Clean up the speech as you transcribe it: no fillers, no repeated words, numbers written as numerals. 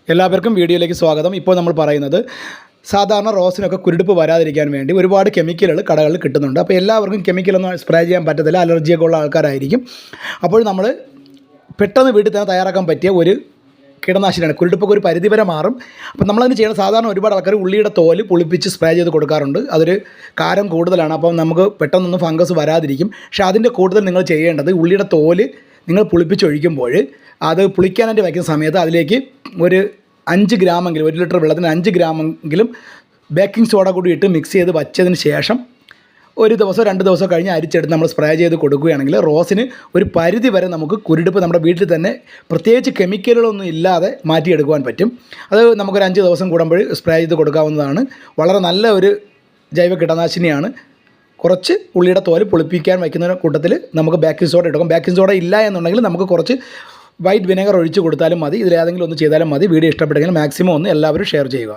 എല്ലാവർക്കും വീഡിയോയിലേക്ക് സ്വാഗതം. ഇപ്പോൾ നമ്മൾ പറയുന്നത് സാധാരണ റോസിനൊക്കെ കുരുടിപ്പ് വരാതിരിക്കാൻ വേണ്ടി ഒരുപാട് കെമിക്കലുകൾ കടകളിൽ കിട്ടുന്നുണ്ട്. അപ്പോൾ എല്ലാവർക്കും കെമിക്കലൊന്നും സ്പ്രേ ചെയ്യാൻ പറ്റത്തില്ല, അലർജിയൊക്കെ ഉള്ള ആൾക്കാരായിരിക്കും. അപ്പോൾ നമ്മൾ പെട്ടെന്ന് വീട്ടിൽ തന്നെ തയ്യാറാക്കാൻ പറ്റിയ ഒരു കീടനാശിനിയാണ്. കുരുടിപ്പൊക്കെ ഒരു പരിധിവരെ മാറും. അപ്പോൾ നമ്മളതിന് ചെയ്യണം, സാധാരണ ഒരുപാട് ആൾക്കാർ ഉള്ളിയുടെ തോല് പൊളിപ്പിച്ച് സ്പ്രേ ചെയ്ത് കൊടുക്കാറുണ്ട്. അതൊരു കാരം കൂടുതലാണ്, അപ്പം നമുക്ക് പെട്ടെന്നൊന്നും ഫംഗസ് വരാതിരിക്കും. പക്ഷേ അതിൻ്റെ കൂടുതൽ നിങ്ങൾ ചെയ്യേണ്ടത് ഉള്ളിയുടെ തോല് നിങ്ങൾ പുളിപ്പിച്ചൊഴിക്കുമ്പോൾ അത് പുളിക്കാനായിട്ട് വയ്ക്കുന്ന സമയത്ത് അതിലേക്ക് ഒരു 5 ഗ്രാമെങ്കിലും, 1 ലിറ്റർ വെള്ളത്തിന് 5 ഗ്രാമെങ്കിലും ബേക്കിംഗ് സോഡ കൂടി ഇട്ട് മിക്സ് ചെയ്ത് വച്ചതിന് ശേഷം ഒരു ദിവസം 2 ദിവസം കഴിഞ്ഞ് അരിച്ചെടുത്ത് നമ്മൾ സ്പ്രേ ചെയ്ത് കൊടുക്കുകയാണെങ്കിൽ റോസിന് ഒരു പരിധി വരെ നമുക്ക് കുരുടിപ്പ് നമ്മുടെ വീട്ടിൽ തന്നെ പ്രത്യേകിച്ച് കെമിക്കലുകളൊന്നും ഇല്ലാതെ മാറ്റിയെടുക്കുവാൻ പറ്റും. അത് നമുക്കൊരു 5 ദിവസം കൂടുമ്പോൾ സ്പ്രേ ചെയ്ത് കൊടുക്കാവുന്നതാണ്. വളരെ നല്ല ഒരു ജൈവ കീടനാശിനിയാണ്. കുറച്ച് ഉള്ളിയുടെ തോല് പുളിപ്പിക്കാൻ വയ്ക്കുന്ന കൂട്ടത്തിൽ നമുക്ക് ബേക്കിംഗ് സോഡ എടുക്കും. ബേക്കിംഗ് സോഡ ഇല്ല എന്നുണ്ടെങ്കിൽ നമുക്ക് കുറച്ച് വൈറ്റ് വിനെഗർ ഒഴിച്ച് കൊടുത്താലും മതി. ഇതിലേതെങ്കിലും ഒന്ന് ചെയ്താലും മതി. വീഡിയോ ഇഷ്ടപ്പെട്ടെങ്കിൽ മാക്സിമം ഒന്ന് എല്ലാവരും ഷെയർ ചെയ്യുക.